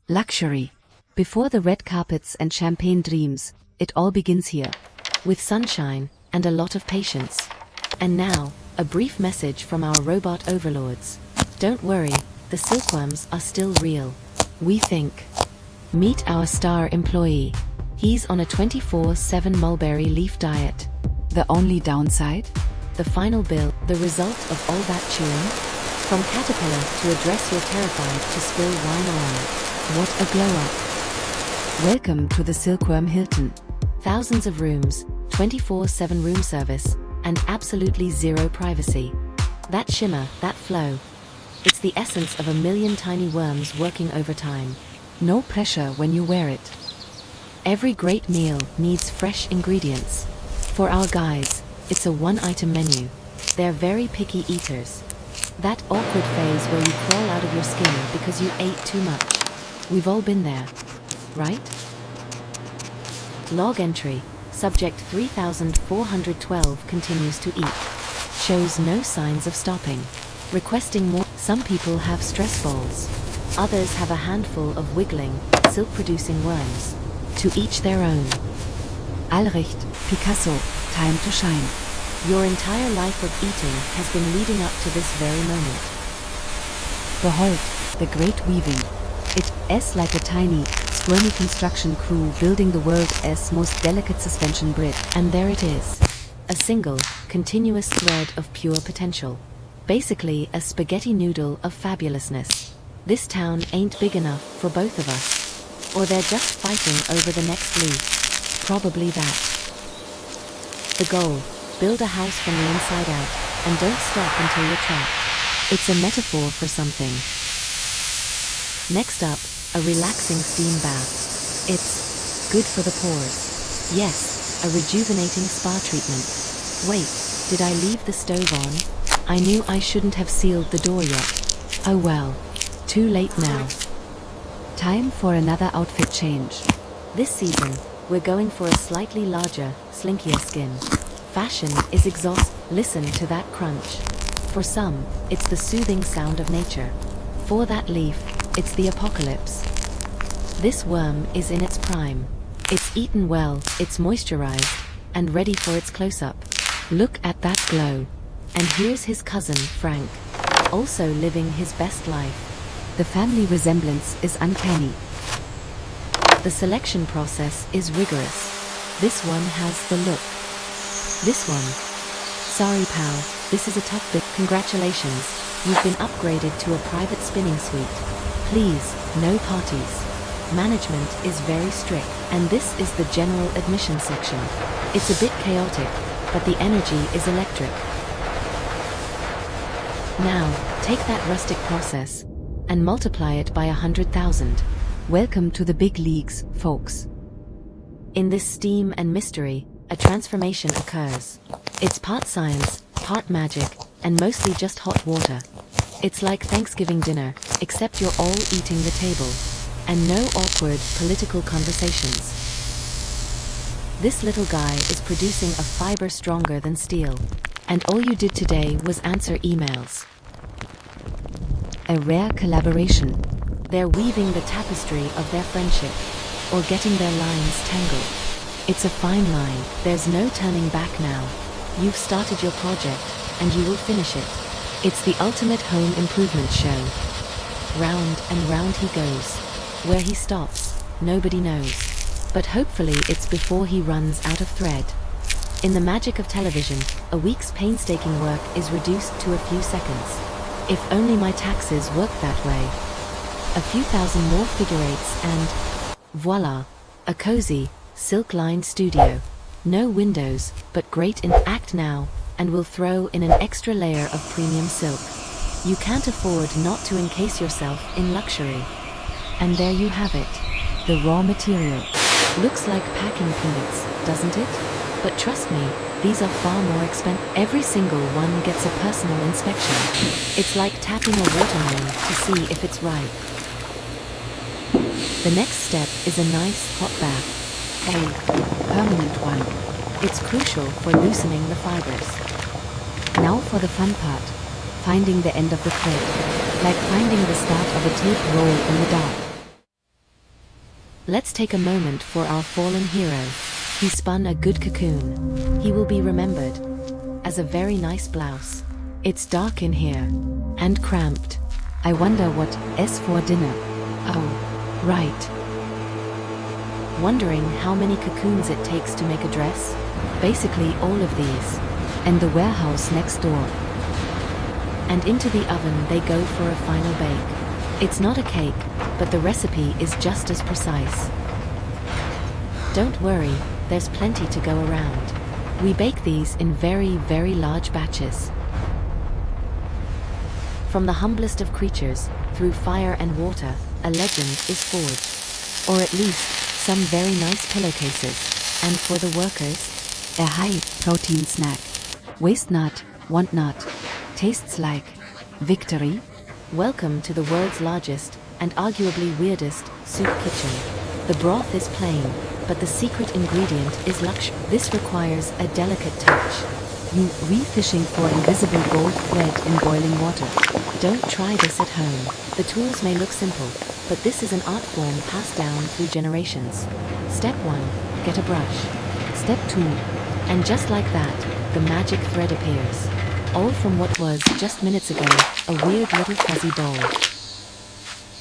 Luxury. Before the red carpets and champagne dreams, it all begins here. With sunshine and a lot of patience. And now, a brief message from our robot overlords. Don't worry, the silkworms are still real. We think. Meet our star employee. He's on a 24/7 mulberry leaf diet. The only downside? The final bill, the result of all that chewing? From caterpillar to a dress you're terrified to spill wine on. What a glow-up. Welcome to the Silkworm Hilton. Thousands of rooms, 24/7 room service, and absolutely zero privacy. That shimmer, that flow. It's the essence of a million tiny worms working overtime. No pressure when you wear it. Every great meal needs fresh ingredients. For our guys, it's a one-item menu. They're very picky eaters. That awkward phase where you crawl out of your skin because you ate too much. We've all been there, right? Log entry, subject 3412 continues to eat. Shows no signs of stopping. Requesting more. Some people have stress balls. Others have a handful of wiggling, silk-producing worms. To each their own. Allrecht, Picasso, time to shine. Your entire life of eating has been leading up to this very moment. Behold, the great weaving. It's like a tiny, squirmy construction crew building the world's most delicate suspension bridge. And there it is. A single, continuous thread of pure potential. Basically a spaghetti noodle of fabulousness. This town ain't big enough for both of us. Or they're just fighting over the next leaf. Probably that. The goal, build a house from the inside out, and don't stop until you're trapped. It's a metaphor for something. Next up, a relaxing steam bath. It's good for the pores. Yes, a rejuvenating spa treatment. Wait, did I leave the stove on? I knew I shouldn't have sealed the door yet. Oh well, too late now. Time for another outfit change. This season, we're going for a slightly larger, slinkier skin. Fashion is exhaust. Listen to that crunch. For some, it's the soothing sound of nature. For that leaf, it's the apocalypse. This worm is in its prime. It's eaten well, it's moisturized, and ready for its close-up. Look at that glow. And here's his cousin, Frank, also living his best life. The family resemblance is uncanny. The selection process is rigorous. This one has the look. This one. Sorry pal, this is a tough bit. Congratulations, you've been upgraded to a private spinning suite. Please, no parties. Management is very strict, and this is the general admission section. It's a bit chaotic, but the energy is electric. Now, take that rustic process and multiply it by 100,000. Welcome to the big leagues, folks. In this steam and mystery, a transformation occurs. It's part science, part magic, and mostly just hot water. It's like Thanksgiving dinner, except you're all eating the table. And no awkward political conversations. This little guy is producing a fiber stronger than steel. And all you did today was answer emails. A rare collaboration. They're weaving the tapestry of their friendship. Or getting their lines tangled. It's a fine line. There's no turning back now. You've started your project, and you will finish it. It's the ultimate home improvement show. Round and round he goes. Where he stops, nobody knows. But hopefully it's before he runs out of thread. In the magic of television, a week's painstaking work is reduced to a few seconds. If only my taxes worked that way. A few thousand more figure eights and voila, a cozy, silk-lined studio. No windows, but great in act now, and we'll throw in an extra layer of premium silk. You can't afford not to encase yourself in luxury. And there you have it. The raw material. Looks like packing peanuts, doesn't it? But trust me, these are far more expensive. Every single one gets a personal inspection. It's like tapping a watermelon to see if it's ripe. The next step is a nice hot bath. A permanent one. It's crucial for loosening the fibers. Now for the fun part. Finding the end of the thread. Like finding the start of a tape roll in the dark. Let's take a moment for our fallen hero. He spun a good cocoon. He will be remembered as a very nice blouse. It's dark in here and cramped. I wonder what S for dinner. Oh, right. Wondering how many cocoons it takes to make a dress? Basically all of these. And the warehouse next door. And into the oven they go for a final bake. It's not a cake, but the recipe is just as precise. Don't worry, there's plenty to go around. We bake these in very, very large batches. From the humblest of creatures, through fire and water, a legend is forged. Or at least, some very nice pillowcases. And for the workers, a high protein snack. Waste not, want not. Tastes like victory. Welcome to the world's largest, and arguably weirdest, soup kitchen. The broth is plain, but the secret ingredient is luxury. This requires a delicate touch. You refishing for invisible gold thread in boiling water. Don't try this at home. The tools may look simple, but this is an art form passed down through generations. Step 1, get a brush. Step 2, and just like that, the magic thread appears. All from what was, just minutes ago, a weird little fuzzy ball.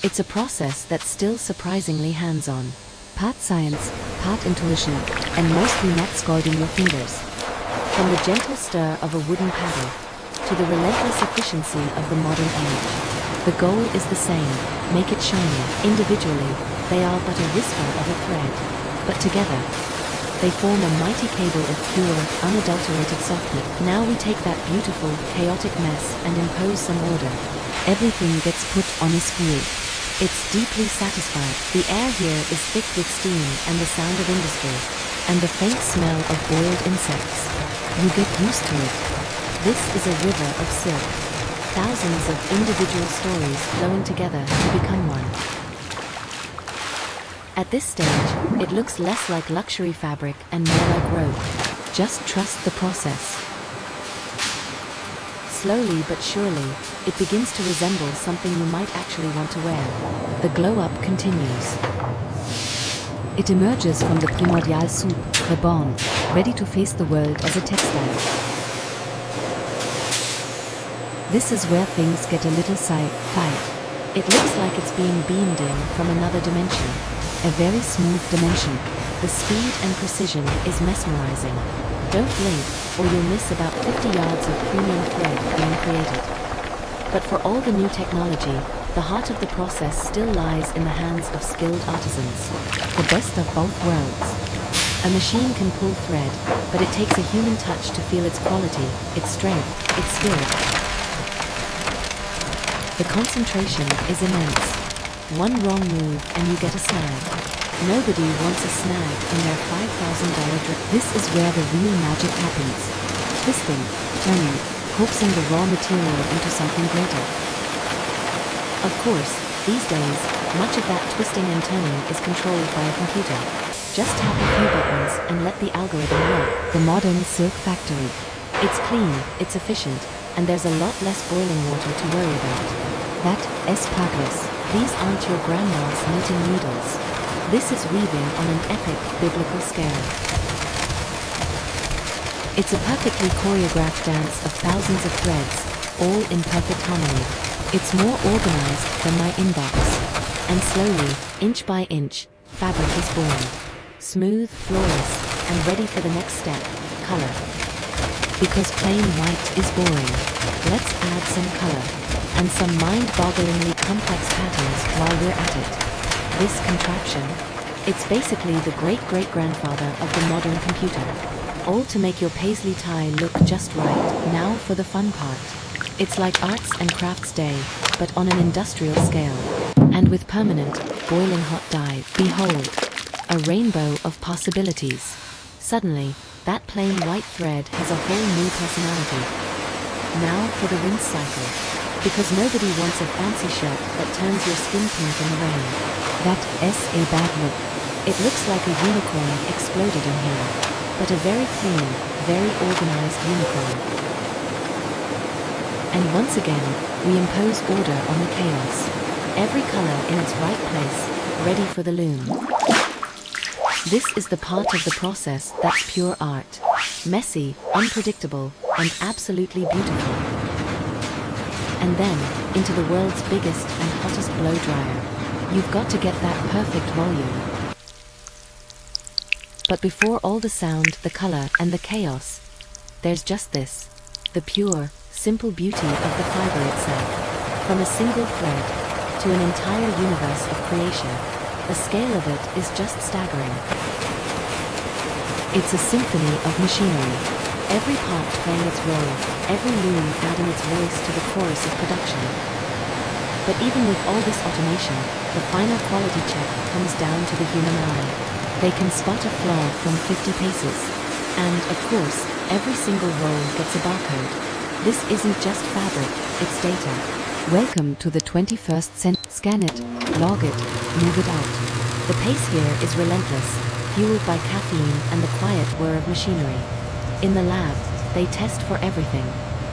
It's a process that's still surprisingly hands-on. Part science, part intuition, and mostly not scalding your fingers. From the gentle stir of a wooden paddle, to the relentless efficiency of the modern age. The goal is the same, make it shiny. Individually, they are but a whisper of a thread. But together, they form a mighty cable of pure, unadulterated softness. Now we take that beautiful, chaotic mess and impose some order. Everything gets put on a spool. It's deeply satisfied. The air here is thick with steam and the sound of industry, and the faint smell of boiled insects. You get used to it. This is a river of silk. Thousands of individual stories flowing together to become one. At this stage, it looks less like luxury fabric and more like rope. Just trust the process. Slowly but surely, it begins to resemble something you might actually want to wear. The glow-up continues. It emerges from the primordial soup, reborn, ready to face the world as a textile. This is where things get a little sci-fi. It looks like it's being beamed in from another dimension. A very smooth dimension. The speed and precision is mesmerizing. Don't blink, or you'll miss about 50 yards of premium thread being created. But for all the new technology, the heart of the process still lies in the hands of skilled artisans. The best of both worlds. A machine can pull thread, but it takes a human touch to feel its quality, its strength, its spirit. The concentration is immense. One wrong move and you get a snag. Nobody wants a snag in their $5,000 dress. This is where the real magic happens. Twisting, turning, coaxing the raw material into something greater. Of course, these days, much of that twisting and turning is controlled by a computer. Just tap a few buttons and let the algorithm work. The modern silk factory. It's clean, it's efficient, and there's a lot less boiling water to worry about. That is progress. These aren't your grandma's knitting needles. This is weaving on an epic biblical scale. It's a perfectly choreographed dance of thousands of threads, all in perfect harmony. It's more organized than my inbox. And slowly, inch by inch, fabric is born. Smooth, flawless, and ready for the next step, color. Because plain white is boring, let's add some color. And some mind-bogglingly complex patterns while we're at it. This contraption, it's basically the great-great-grandfather of the modern computer. All to make your paisley tie look just right. Now for the fun part. It's like arts and crafts day, but on an industrial scale. And with permanent, boiling hot dye. Behold, a rainbow of possibilities. Suddenly, that plain white thread has a whole new personality. Now for the rinse cycle. Because nobody wants a fancy shirt that turns your skin pink in the rain. That is a bad look. It looks like a unicorn exploded in here. But a very clean, very organized unicorn. And once again, we impose order on the chaos. Every color in its right place, ready for the loom. This is the part of the process that's pure art. Messy, unpredictable, and absolutely beautiful. And then, into the world's biggest and hottest blow dryer. You've got to get that perfect volume. But before all the sound, the color, and the chaos, there's just this. The pure, simple beauty of the fiber itself. From a single thread to an entire universe of creation, the scale of it is just staggering. It's a symphony of machinery. Every part playing its role, every loom adding its voice to the chorus of production. But even with all this automation, the final quality check comes down to the human eye. They can spot a flaw from 50 paces. And, of course, every single roll gets a barcode. This isn't just fabric, it's data. Welcome to the 21st century. Scan it, log it, move it out. The pace here is relentless, fueled by caffeine and the quiet whir of machinery. In the lab, they test for everything.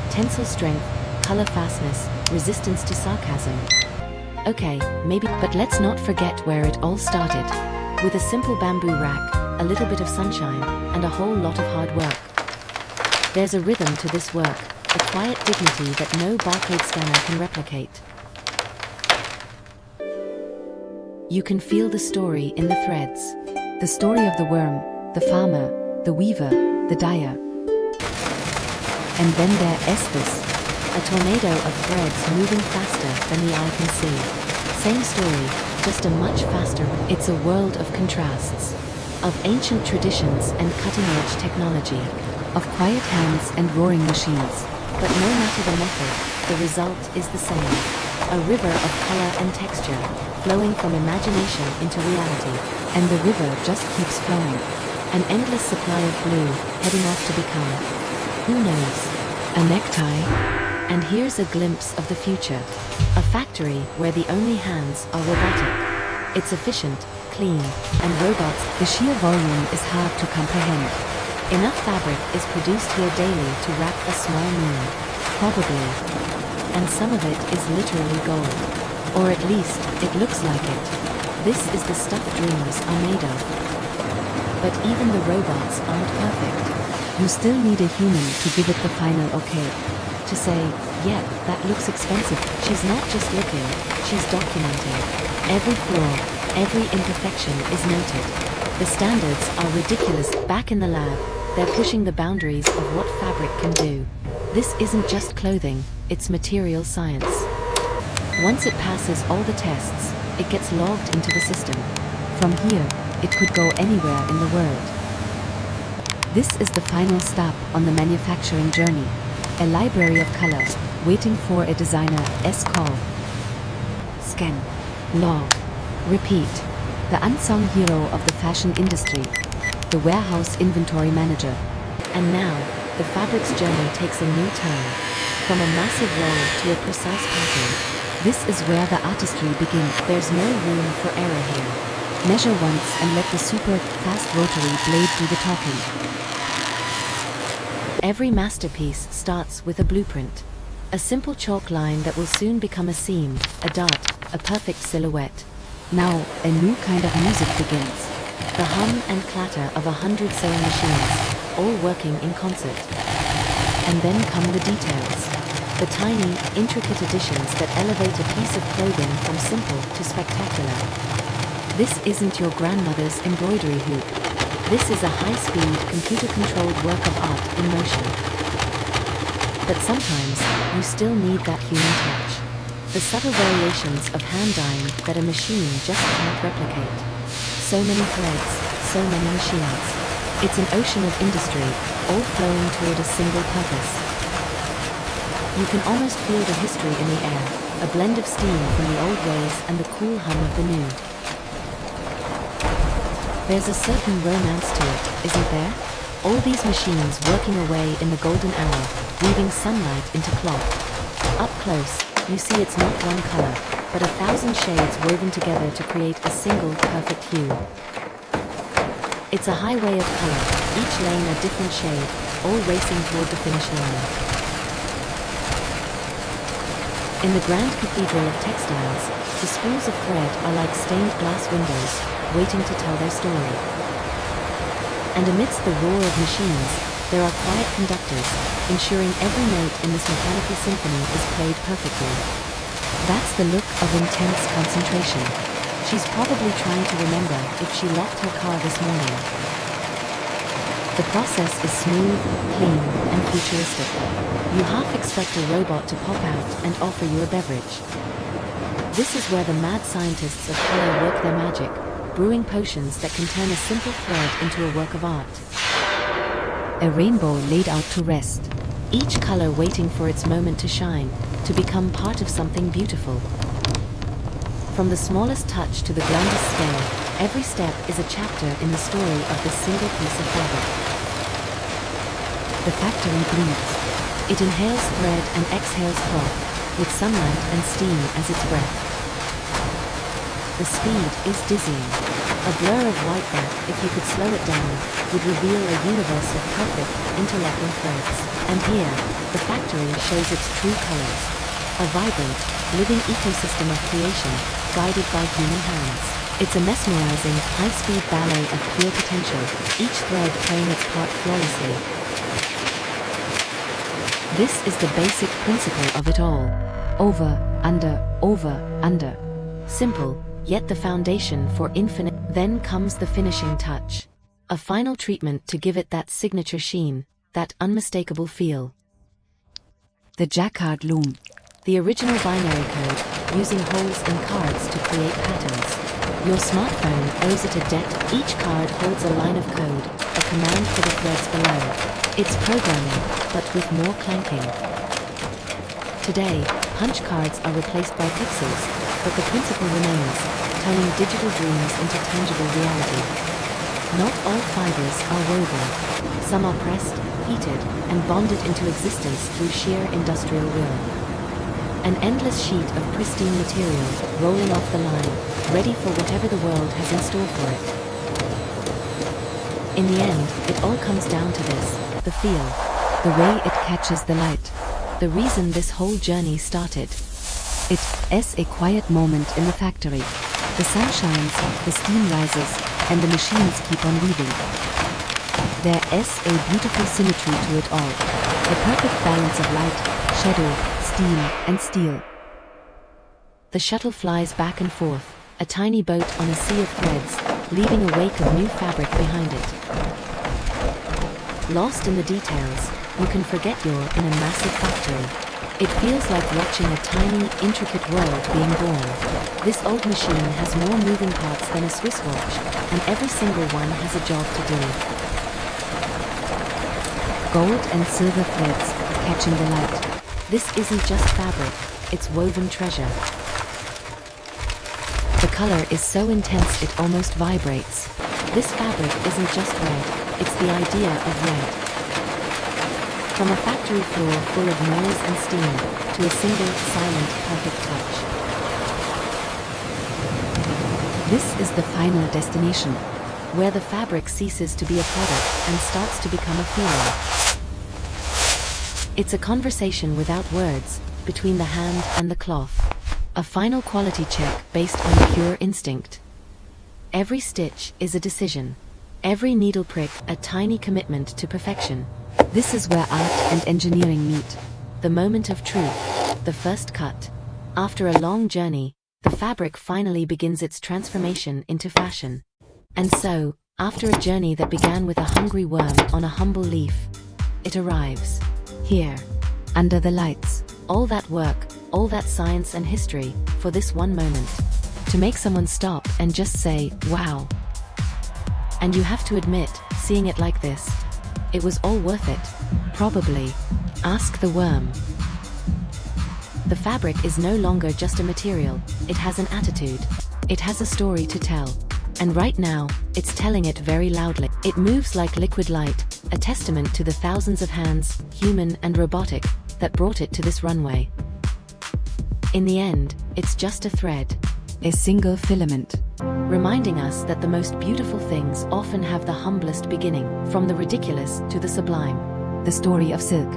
Tensile strength, color fastness, resistance to sarcasm. Okay, maybe, but let's not forget where it all started. With a simple bamboo rack, a little bit of sunshine, and a whole lot of hard work. There's a rhythm to this work, a quiet dignity that no barcode scanner can replicate. You can feel the story in the threads. The story of the worm, the farmer, the weaver, the dyer. And then there is this. A tornado of threads moving faster than the eye can see. Same story, just a much faster. It's a world of contrasts. Of ancient traditions and cutting-edge technology. Of quiet hands and roaring machines. But no matter the method, the result is the same. A river of color and texture, flowing from imagination into reality. And the river just keeps flowing. An endless supply of blue, heading off to become, who knows, a necktie. And here's a glimpse of the future. A factory where the only hands are robotic. It's efficient, clean, and robots. The sheer volume is hard to comprehend. Enough fabric is produced here daily to wrap a small moon. Probably. And some of it is literally gold. Or at least, it looks like it. This is the stuff dreams are made of. But even the robots aren't perfect. You still need a human to give it the final okay. To say, yeah, that looks expensive. She's not just looking, she's documenting. Every flaw, every imperfection is noted. The standards are ridiculous. Back in the lab, they're pushing the boundaries of what fabric can do. This isn't just clothing, it's material science. Once it passes all the tests, it gets logged into the system. From here, it could go anywhere in the world. This is the final stop on the manufacturing journey. A library of color, waiting for a designer's call. Scan, log, repeat. The unsung hero of the fashion industry. The warehouse inventory manager. And now, the fabric's journey takes a new turn. From a massive roll to a precise pattern. This is where the artistry begins. There's no room for error here. Measure once and let the super fast rotary blade do the talking. Every masterpiece starts with a blueprint. A simple chalk line that will soon become a seam, a dart, a perfect silhouette. Now, a new kind of music begins. The hum and clatter of 100 sewing machines, all working in concert. And then come the details. The tiny, intricate additions that elevate a piece of clothing from simple to spectacular. This isn't your grandmother's embroidery hoop. This is a high-speed, computer-controlled work of art in motion. But sometimes, you still need that human touch. The subtle variations of hand dyeing that a machine just can't replicate. So many threads, so many machines. It's an ocean of industry, all flowing toward a single purpose. You can almost feel the history in the air, a blend of steam from the old ways and the cool hum of the new. There's a certain romance to it, isn't there? All these machines working away in the golden hour, weaving sunlight into cloth. Up close, you see it's not one color, but 1,000 shades woven together to create a single perfect hue. It's a highway of color, each lane a different shade, all racing toward the finish line. In the grand cathedral of textiles, the spools of thread are like stained glass windows, waiting to tell their story. And amidst the roar of machines, there are quiet conductors, ensuring every note in this mechanical symphony is played perfectly. That's the look of intense concentration. She's probably trying to remember if she locked her car this morning. The process is smooth, clean, and futuristic. You half expect a robot to pop out and offer you a beverage. This is where the mad scientists of color work their magic, brewing potions that can turn a simple thread into a work of art. A rainbow laid out to rest. Each color waiting for its moment to shine, to become part of something beautiful. From the smallest touch to the grandest scale, every step is a chapter in the story of this single piece of fabric. The factory breathes. It inhales thread and exhales cloth, with sunlight and steam as its breath. The speed is dizzying. A blur of whiteback, if you could slow it down, would reveal a universe of perfect, interlocking threads. And here, the factory shows its true colors. A vibrant, living ecosystem of creation, guided by human hands. It's a mesmerizing, high-speed ballet of pure potential, each thread playing its part flawlessly. This is the basic principle of it all. Over, under. Simple, yet the foundation for infinite. Then comes the finishing touch. A final treatment to give it that signature sheen, that unmistakable feel. The jacquard loom. The original binary code, using holes in cards to create patterns. Your smartphone owes it a debt. Each card holds a line of code, a command for the threads below. It's programming, but with more clanking. Today, punch cards are replaced by pixels, but the principle remains, turning digital dreams into tangible reality. Not all fibers are woven. Some are pressed, heated, and bonded into existence through sheer industrial will. An endless sheet of pristine material, rolling off the line, ready for whatever the world has in store for it. In the end, it all comes down to this, the feel. The way it catches the light. The reason this whole journey started. It's a quiet moment in the factory. The sun shines, the steam rises, and the machines keep on weaving. There is a beautiful symmetry to it all. The perfect balance of light, shadow, steam, and steel. The shuttle flies back and forth, a tiny boat on a sea of threads, leaving a wake of new fabric behind it. Lost in the details, you can forget you're in a massive factory. It feels like watching a tiny, intricate world being born. This old machine has more moving parts than a Swiss watch, and every single one has a job to do. Gold and silver threads, catching the light. This isn't just fabric, it's woven treasure. The color is so intense it almost vibrates. This fabric isn't just red, it's the idea of red. From a factory floor full of noise and steam, to a single, silent, perfect touch. This is the final destination, where the fabric ceases to be a product and starts to become a feeling. It's a conversation without words, between the hand and the cloth. A final quality check based on pure instinct. Every stitch is a decision. Every needle prick a tiny commitment to perfection. This is where art and engineering meet. The moment of truth, the first cut. After a long journey, the fabric finally begins its transformation into fashion. And so, after a journey that began with a hungry worm on a humble leaf, it arrives. Here, under the lights. All that work, all that science and history, for this one moment. To make someone stop and just say, wow. And you have to admit, seeing it like this, it was all worth it. Probably. Ask the worm. The fabric is no longer just a material, it has an attitude. It has a story to tell. And right now, it's telling it very loudly. It moves like liquid light, a testament to the thousands of hands, human and robotic, that brought it to this runway. In the end, it's just a thread. A single filament. Reminding us that the most beautiful things often have the humblest beginning, from the ridiculous to the sublime. The story of silk.